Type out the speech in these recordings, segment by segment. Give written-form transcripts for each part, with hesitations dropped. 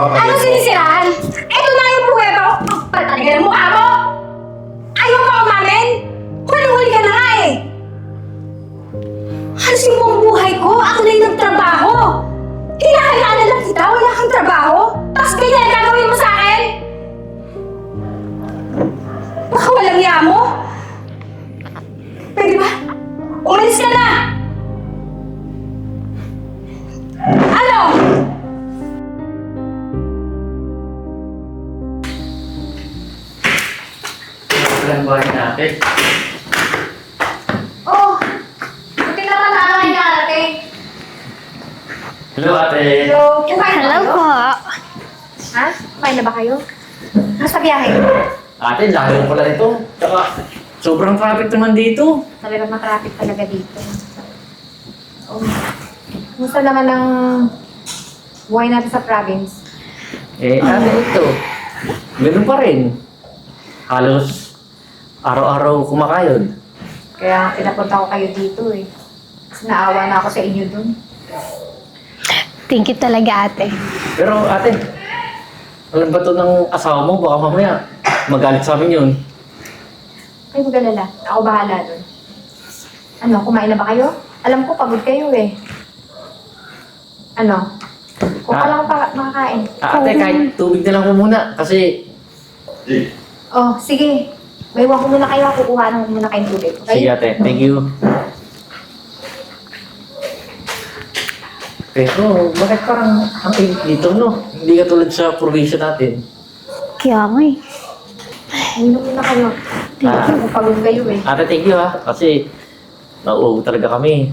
kapatid Ano mo. sinisiraan? Ito na yung pruweba ko. Pagpatay ka ng mukha mo! Ayaw pa umamin? Huli-huli ka na nga eh! Halos yung buong buhay ko, ako na yung nagtrabaho! Kinakailangan na lang kita, wala kang trabaho? Tapos ganyan ang gagawin mo sa akin? Baka walang niya mo? Pwede ba? Umalis ka na! Ano? Walang bahay natin. Oh, buti naman na kayo natin. Hello, ate. Hello, kumain na Hello kayo? po. Ha? Kumain na ba kayo? Basta biyahe. Ate, layo pala ito. Tsaka, sobrang traffic naman dito. Talagang matraffic talaga dito. Oh. Kumusta naman ang buhay natin sa province? Ate, ito. Ganun pa rin. Halos araw-araw kumakayod. Kaya pinapunta ko kayo dito eh. Kasi naawa na ako sa inyo dun. Thank you talaga, ate. Pero ate, alam ba to ng asawa mo? Baka mamaya magalit sa amin yun. Kayo mag-alala. Ako bahala dun. Ano, kumain na ba kayo? Alam ko, pagod kayo eh. Ano? Kung Ah. pala ako makakain. Ate, kahit tubig na lang po muna. Kasi, Oh, sige. May iwan ko muna kayo. Kukuha ko muna kayong tubig. Okay? sige ate, thank you. Pero, bakit parang ang init dito, no? Hindi katulad sa probinsya natin. Kaya nga eh. Uminom muna kayo. Ah. Kung pagod kayo eh. Ate, thank you ha. Kasi, nauubo talaga kami.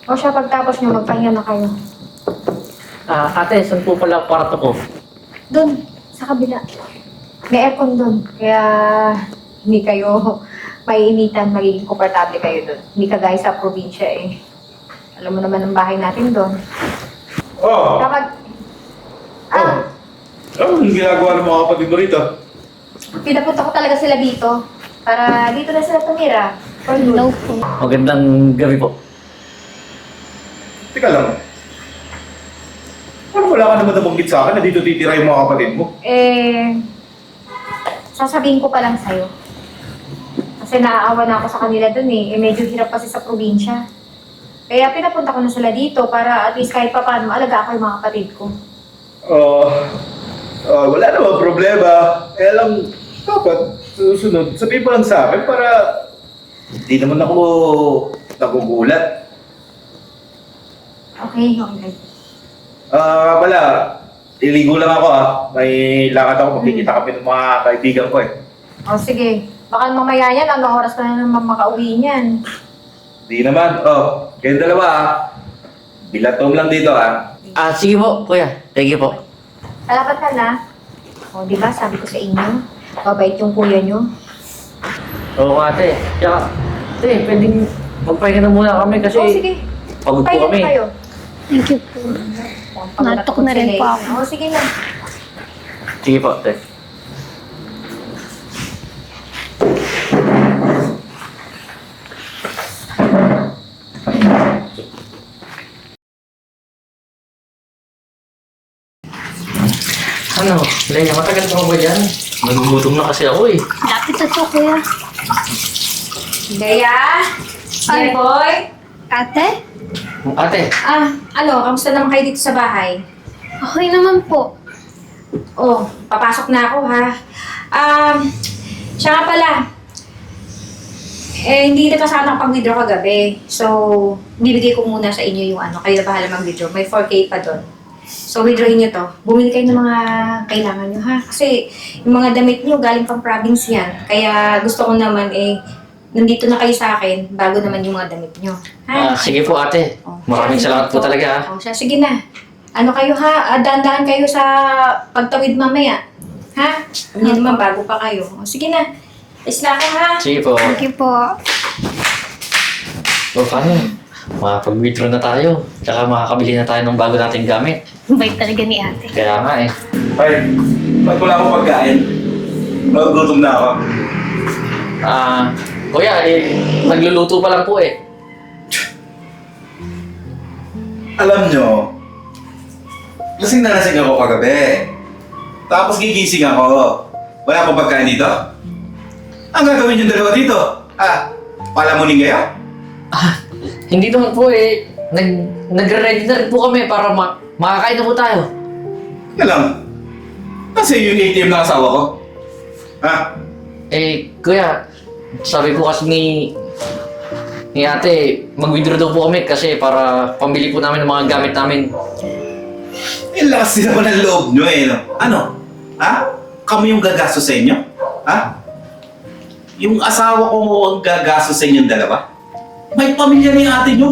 O siya, pagtapos nyo, magpahinga na kayo. Ate, saan po pala kwarto ko? Doon, sa kabila. May aircon doon. Kaya hindi kayo maiinitan, magiging komportable kayo doon. Hindi kagaya sa probinsya eh. Alam mo naman ang bahay natin doon. Oh! Kapag... Ah, Ano yung ginagawa ng mga kapatid mo rito? pinapunta ko talaga sila dito. Para dito na sila tumira. For good. Hello po. Magandang gabi po. Teka lang. Parang wala ka naman nabanggit sa akin na dito titira yung mga kapatid mo. Sasabihin ko pa lang sa'yo. Kasi naaawa na ako sa kanila dun eh. Medyo hirap kasi sa probinsya. Kaya pinapunta ko na sila dito para at least kahit pa paano alaga ako yung mga kapatid ko. Wala naman problema. Kaya lang, dapat susunod. Sabihin mo lang sa akin para hindi naman ako nagugulat. Okay, okay. Wala. Iligo lang ako May lakad ako. Magkikita kami ng mga kaibigan ko eh. O sige, baka mamaya yan, anong oras ka na naman makauwi niyan? Hindi naman. Kayong dalawa Bilatom lang dito Sige po, kuya. Thank you po. Kalapat ka na. O, di ba, sabi ko sa inyo, mabait yung kuya nyo. Oo ate. Tsaka, ate, pwedeng magpahinga na muna kami kasi O, sige. pagod po Pahinga kami. na kayo. Thank you po. Natok na rin po ako. O, sige na. Sige po, ate. Ano, Lenya, matagal pa ba dyan? Nagugutom na kasi ako eh. Lapit na to, kuya. Leia? Dear boy? Ate? Ate, Ano, kamusta naman kayo dito sa bahay? Okay naman po. Oh, papasok na ako ha. Siya nga pala. Hindi na pa sana pag-withdraw kagabi. So, bibigay ko muna sa inyo yung kayo na bahala mag-withdraw. May 4K pa doon. So, withdrawin nyo to. Bumili kayo ng mga kailangan nyo ha. Kasi, yung mga damit nyo galing pang province yan. Kaya gusto ko naman nandito na kayo sa akin bago naman yung mga damit nyo. Ha? sige po ate. Oh, Maraming siya, salamat po talaga ha. Oh, siya, sige na. Ano kayo ha? Dahan-dahan kayo sa pagtawid mamaya. Ha? Hindi naman bago pa kayo. Oh, sige na. Isla ka ha? Sige po. Thank you po. O paano? Makapag-withdraw na tayo. Tsaka makakabili na tayo ng bago nating gamit. Bait talaga ni ate. Kaya nga eh. Ay, ba't wala akong pagkain? Nagugutom na ako. Kuya, nagluluto pa lang po eh. Alam nyo, lasing na lasing ako kagabi. Tapos gigising ako. Wala pang pagkain dito? Ang gagawin yung dalawa dito? Palamunin kayo? Hindi naman po eh. Nagre-ready na rin po kami para makakain na po tayo. Alam, kasi yung ATM ng asawa ko. Kuya, sabi po kasi ni ate, mag-withdraw daw po kami kasi para pambili po namin ng mga gamit namin. Lakas din naman ang loob nyo eh. No? Ano? Kami yung gagastos sa inyo? Yung asawa ko ang gagastos sa inyong dalawa? May pamilya na yung ate nyo.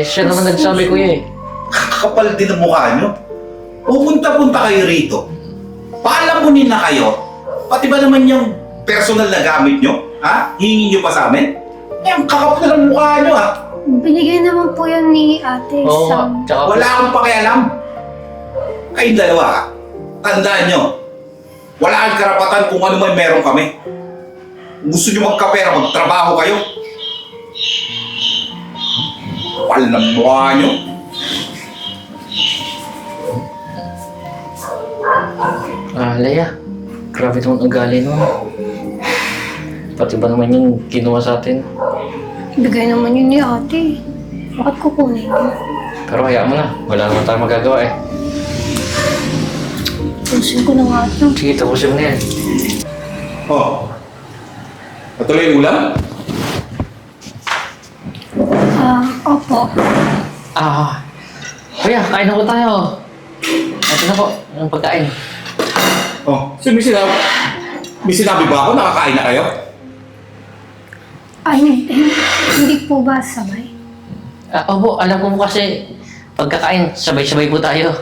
Siya naman nagsabi kuya eh. Kakapal din ang mukha nyo. Pupunta-punta kayo rito. Paalamunin na kayo. Pati ba naman yung personal na gamit nyo? Hingin nyo pa sa amin? Ang kakapal ng mukha nyo Binigay naman po yun ni ate Oo sa... nga, tsaka Wala akong pakialam. Kayong dalawa tandaan nyo. Wala kang karapatan kung ano man meron kami. Kung gusto nyo magkapera, magtrabaho kayo. Kapal ng mukha nyo. Leia, grabe naman ugali mo. Pati ba naman yung kinuha sa atin? Bigay naman yun ni ate. Bakit kukunin yun? Pero hayaan mo na, wala naman tayong magagawa eh. Pusin ko na nga ito. Sige, tapusin mo na yan. Patuloy yung ulam? Opo. Kuya, kain na po tayo. Ito na po, ang pagkain. So may sinabi ba ako nakakain na kayo? Ay, hindi po ba sabay? Opo, alam ko po kasi pagkakain, sabay-sabay po tayo.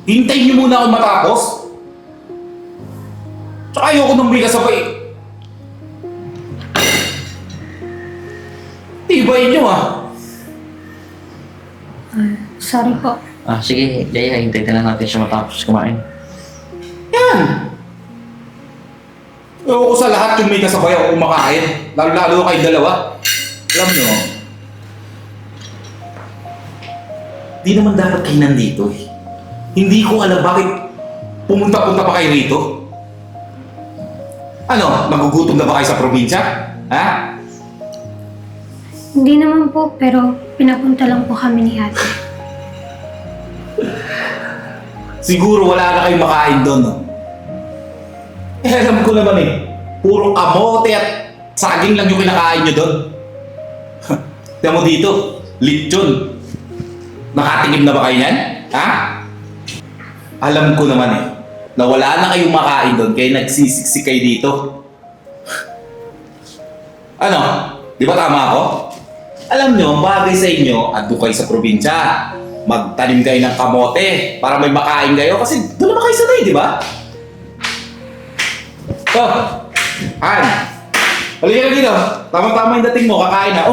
Hintayin niyo muna ako matapos. Tsaka ayoko nang may kasabay. Tibayin niyo Sorry po. Sige, Leia, hintayin na lang natin siya matapos kumain. Yan! Ewan ko sa lahat yung may kasabay ako kumakain. Lalo kayong dalawa. Alam nyo, di naman dapat kayo nandito eh. Hindi ko alam bakit pumunta-punta pa kayo rito. Ano, magugutom na ba kayo sa probinsya? Hindi naman po, pero pinapunta lang po kami ni ate. Siguro wala na kayong makain doon, no? Alam ko naman eh, puro kamote at saging lang yung kinakain nyo doon. Tiyan mo dito, lechon. Nakatingin na ba kayo yan? Alam ko naman eh, na wala na kayong makain doon kaya nagsisiksik kayo dito. Ano? Di ba tama ako? Alam nyo, ang bagay sa inyo, ando kayo sa probinsya. Magtanim kayo ng kamote para may makain kayo kasi doon naman kayo sanay, di ba? Han! Halika na dito. Tama-tama yung dating mo, kakain na.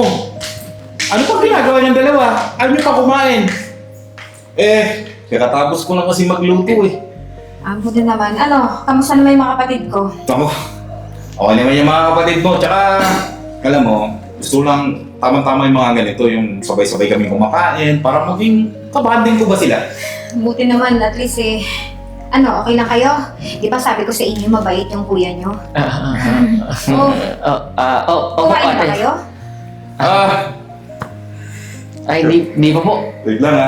Ano pang ginagawa niyang dalawa? Ayaw niyo pa kumain. Kakatapos ko lang kasi magluto eh. Buti naman. Kamusta naman yung mga kapatid ko? Okay naman yung mga kapatid mo. Tsaka, alam mo, gusto lang tama-tama yung mga ganito, yung sabay-sabay kami kumakain para maging kabanding ko ba sila? Buti naman, at least okay lang kayo? Di ba sabi ko sa inyo, mabait yung kuya nyo? Kumain ba kayo? Ay, di pa po. Wait lang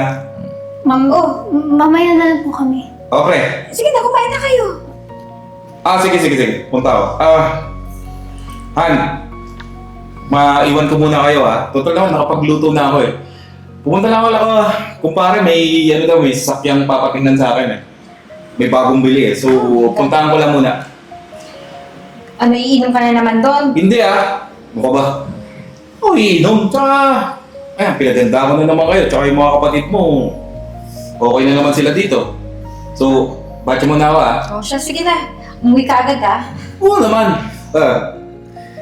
Mamaya na lang po kami. Okay. Sige na, kumain na kayo. Sige. Punta ako. Han, maiwan ko muna kayo Total naman, nakapagluto na ako eh. Pumunta lang ako, kumpare, may sasakyang papatingnan sa akin eh. May bagong bili eh. So, puntahan ko lang muna. Iinom ka na naman doon? Hindi Mukha ba? Iinom. Tsaka, pinaganda ko na naman kayo. Tsaka yung mga kapatid mo, okay na naman sila dito. So, batch mo na ako Sige na. Umuwi ka agad Oo naman.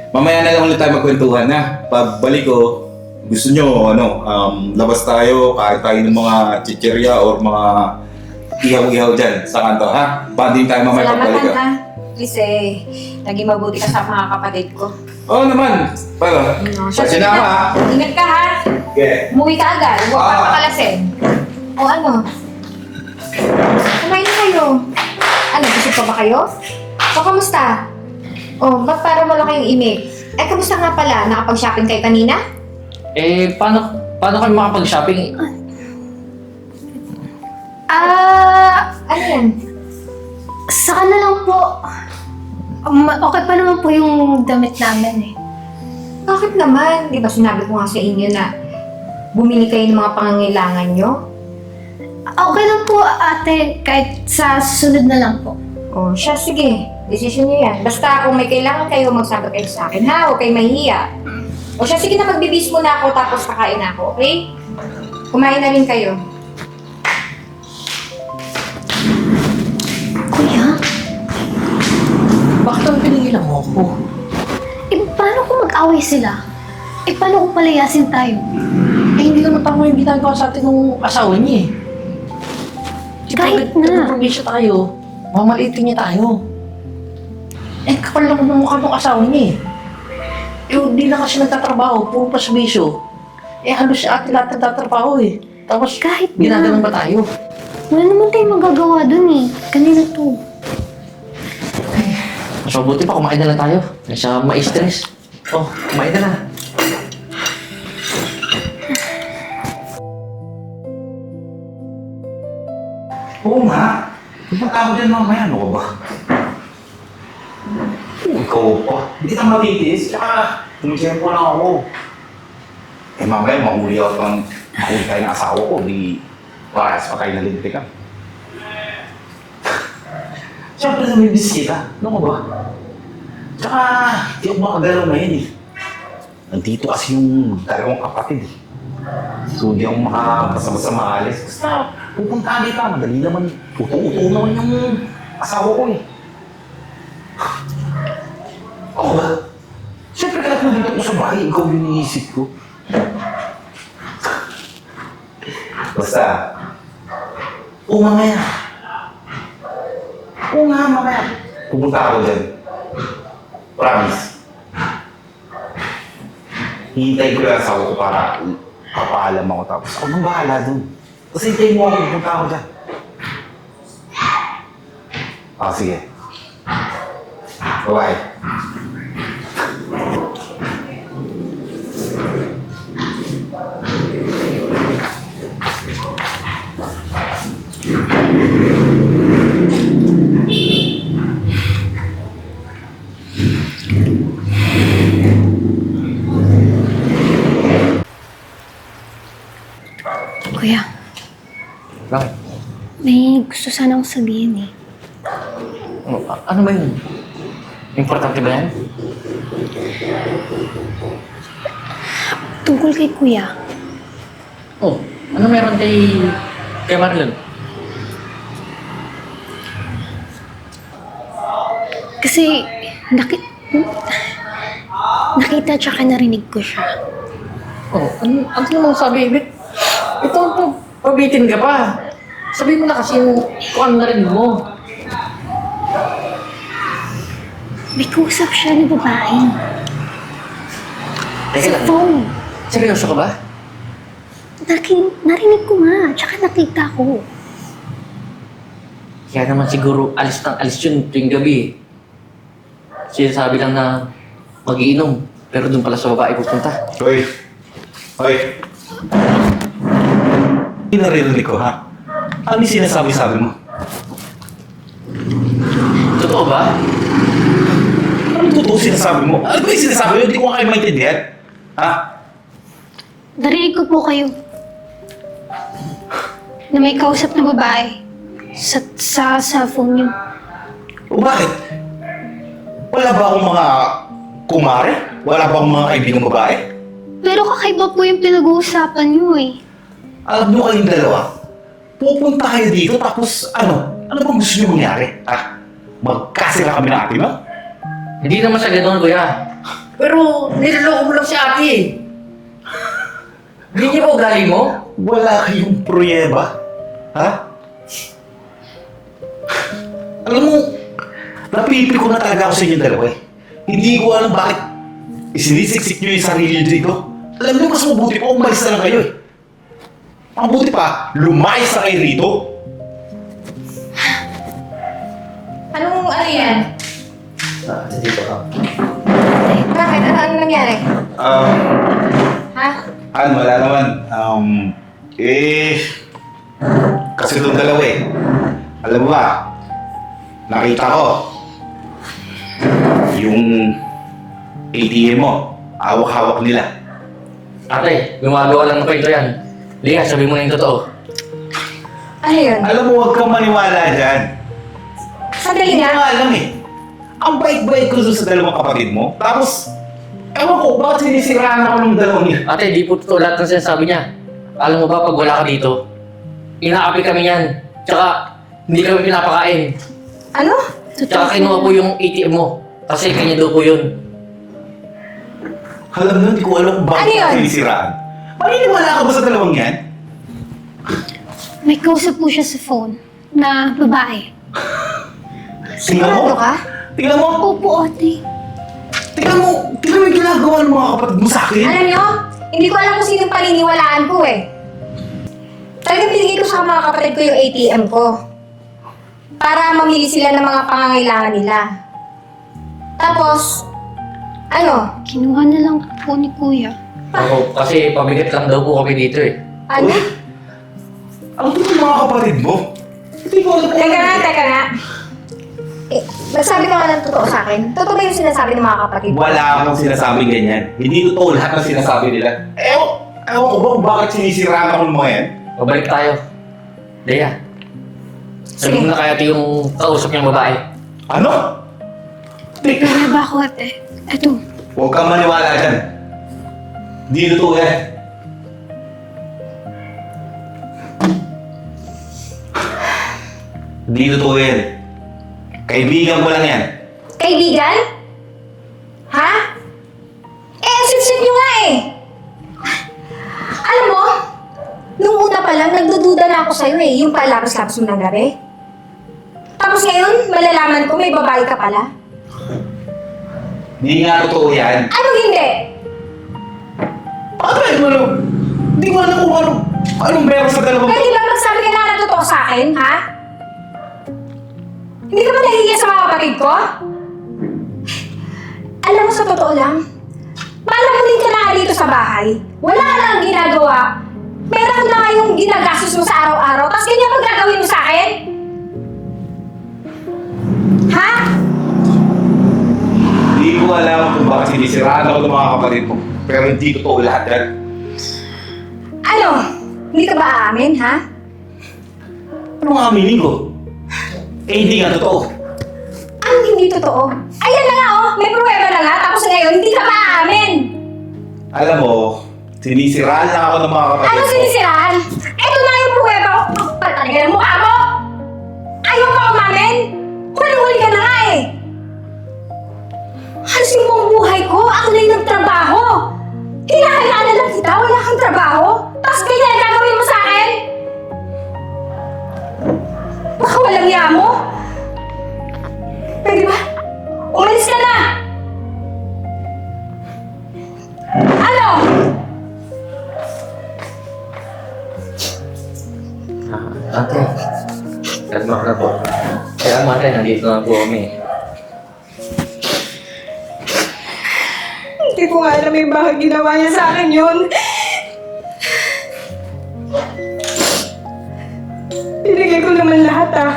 Mamaya na lang ulit tayo magkwentuhan Pagbalik ko, gusto nyo, labas tayo, kahit tayo ng mga chichirya or mga ihaw-ihaw dyan sa kanto, Banding tayo mamaya Salamat pagbalik ha. least naging mabuti ka sa mga kapatid ko. Oo naman. Paano? So, Kasi na ha. Ingat ka ha. Okay. Umuwi ka agad. Huwag ka pakalasin. O ano? Kumain na kayo. Ano, busog pa ba kayo? O, kamusta? O, ba't parang wala kayong email? Kamusta nga pala? Nakapag-shopping kayo kanina? Paano kami makapag-shopping? Ano yan? Saka na lang po. Okay pa naman po yung damit namin eh. Bakit naman? Di ba sinabi ko nga sa inyo na bumili kayo ng mga pangangailangan nyo? Okay lang po ate, kahit sa susunod na lang po. O, siya, sige. Decision nyo yan. Basta kung may kailangan kayo, magsabi kayo sa akin, ha? Huwag kayo mahihiya. O siya, sige na, magbibis muna ako tapos kakain ako, okay? Kumain na rin kayo. Kuya, Bakit ang pinigilan mo ako? paano kung mag-away sila? Paano kung palayasin tayo? Hindi naman tama yung ginagawa sa atin ng asawa niya eh. Kahit na. Kung probinsya tayo, mamalitin niya tayo. Kapal lang ng mukha ng asawa niya eh. Di na kasi nagtatrabaho, puro pasbisyo. Halos siya atin lahat nagtatrabaho eh. Tapos Kahit na. ginagalang ba tayo? Wala naman tayong magagawa dun eh. Kanina to. Mas mabuti pa, kumain na lang tayo. Kaysa ma-stress. Kumain na na. Oo nga. Ipag ako dyan mamaya, ano ka ba? Ikaw pa. Hindi kita matitis, tsaka tumitiyempo lang ako. Mamaya mahuli ako mahuli tayo ng asawa ko, di parehas pa tayo nalintikan. Siyempre na may bisita, ano ka ba? Tsaka, di ako makagalaw ngayon eh. Nandito kasi yung dalawang kapatid eh. So, di ako makabasa-basa maalis. Basta, pupunta dito, madali naman. Uto-uto naman yung asawa ko eh. Ako ba? Siyempre kahit nandito ko sa bahay, ikaw yung iniisip ko. Basta, mamaya. Mamaya. Pupunta ako dyan. Promise. Hihintay ko lang ang asawa ko para papaalam ako tapos ako nang bahala dun. Tapos hintayin mo ako, pupunta ako dyan. Sige. Bye-bye. Kuya, Bakit? may gusto sana akong sabihin eh. Ano ba yun? Importante ba yan? Tungkol kay kuya. Ano meron kay Marlon? Kasi nakita tsaka narinig ko siya. Ano namang sabi, Ibit? Ito, pabitin ka pa. Sabihin mo na kasi kung ano narinig mo. May kausap siya ng babae. Teka Sa lang, phone. seryoso ka ba? Narinig ko nga, tsaka nakita ko. Kaya naman siguro alis yun tuwing gabi eh. Sinasabi lang na mag-iinom, pero doon pala sa babae pupunta. Hoy! Hindi naririnig ko, ha? Ano yung sinasabi-sabi mo? Totoo ba? Ano totoo sinasabi mo? Ano ba yung sinasabi mo? Hindi ko kayo maintindihan. Ha? Narinig ko po kayo na may kausap na babae sa phone niyo. O bakit? Wala ba akong mga kumare? Wala ba akong mga kaibigang babae? Pero kakaiba po yung pinag-uusapan niyo eh. Alam nyo kayong dalawa, pupunta kayo dito tapos ano? Ano bang gusto nyo mangyari? Ha? Magkasira kami ng ate mo? Hindi naman sa gano'n, kuya. Pero niloloko mo lang si ate eh. Hindi niya ba ugali mo? Wala kayong pruweba? Ha? Alam mo, Napipi ko na talaga ako sa inyong dalawa eh. Hindi ko alam bakit isinisiksik nyo yung sarili nyo dito. Alam nyo, mas mabuti pa umalis na lang kayo eh. Mabuti pa, lumayas na kayo rito. Ano yan? Dito ka. Bakit? Ano nangyari? Ha? Han, wala naman. Kasi itong dalawa eh. Alam mo ba, nakita ko yung ATM mo, hawak-hawak nila. Ate, gumagawa lang ng kwento yan. Lia, sabi mo na yung totoo. Ano yun? Alam mo, huwag kang maniwala dyan. Sandali Hindi ko nga. nga alam eh. Ang bait-bait ko doon sa dalawang kapatid mo. Tapos, ewan ko, bakit sinisiraan ako ng dalawang niya? Ate, di po totoo lahat ng sinasabi niya. Alam mo ba, pag wala ka dito, inaapi kami yan. Tsaka, hindi kami pinapakain. Ano? Tsaka kinuha po yung ATM mo. Kasi kanya daw po yun. Alam mo, hindi ko alam kung bakit Ano yun? ako sinisiraan. Maniniwala ka ba sa dalawang yan? May kausap po siya sa phone na babae. Tingnan mo. Sigurado ka? Tingnan mo. Opo, ate. Tingnan mo yung ginagawa ng mga kapatid mo sa akin. Alam nyo, hindi ko alam kung sinong paniniwalaan ko eh. Talagang binigay ko sa mga kapatid ko yung ATM ko. Para mamili sila ng mga pangangailangan nila. Tapos, ano? Kinuha na lang po ni kuya. Ako, kasi pabigat lang daw po kami dito eh. Ano? Ang totoo ng mga kapatid mo. Hindi ko alam kung Teka nga. Nagsabi ka nga ng totoo sa akin. Totoo ba yung sinasabi ng mga kapatid? Wala akong sinasabing ganyan. Hindi totoo lahat ng sinasabi nila. Ewan ko ba kung bakit sinisiraan ako ng mga yan? Pabalik tayo. Lia, sabi mo na kaya ito yung kausap niyang babae. Ano? Teka, Wala ba ako, ate? Eto. huwag kang maniwala dyan. Hindi totoo yan. Hindi totoo yan. Kaibigan ko lang yan. Kaibigan? Ha? Ang sip-sip nyo nga eh! Alam mo, nung una pa lang, nagdududa na ako sa'yo eh, yung palabas-labas mo ng gabi. Tapos ngayon, malalaman ko may babae ka pala. Hindi nga totoo yan. Ano hindi? Bakit mo alam? Hindi ko alam kung anong meron sa dalawang Pwede ba magsabi ka na ng totoo sa akin, ha? Hindi ka ba nahihiya sa mga kapatid ko? Alam mo, sa totoo lang, palamunin ka na nga dito sa bahay. Wala ka lang ginagawa. Meron na nga yung ginagastos mo sa araw-araw, tapos ganyan pag gagawin mo sa akin? Ha? Hindi ko alam kung bakit sinisiraan ako ng mga kapatid mo. Pero hindi totoo lahat yan. Ano? Hindi ka ba aamin, ha? Anong aminin ko? Hindi nga totoo. Anong hindi totoo? Ayan na nga, oh! May pruweba na nga, tapos ngayon, hindi ka maaamin! Alam mo, sinisiraan lang ako ng mga kapatid Ano mo. sinisiraan? Ito na yung pruweba ko! Kapal talaga ng mukha mo! Ayaw mo umamin? Huli-huli ka na nga eh! Halos yung buong buhay ko, ako na yung nagtrabaho! Kinakailangan na lang kita, wala kang trabaho! Tapos ganyan ang gagawin mo sa akin? Baka walang niya mo? Pwede ba? Umalis ka na! Ano? Ate, kalma ka po. Kaya mate, nandito na po kami. Hindi ko nga alam yung bakit ginawa niya sa akin yun. Binigay ko naman lahat ah.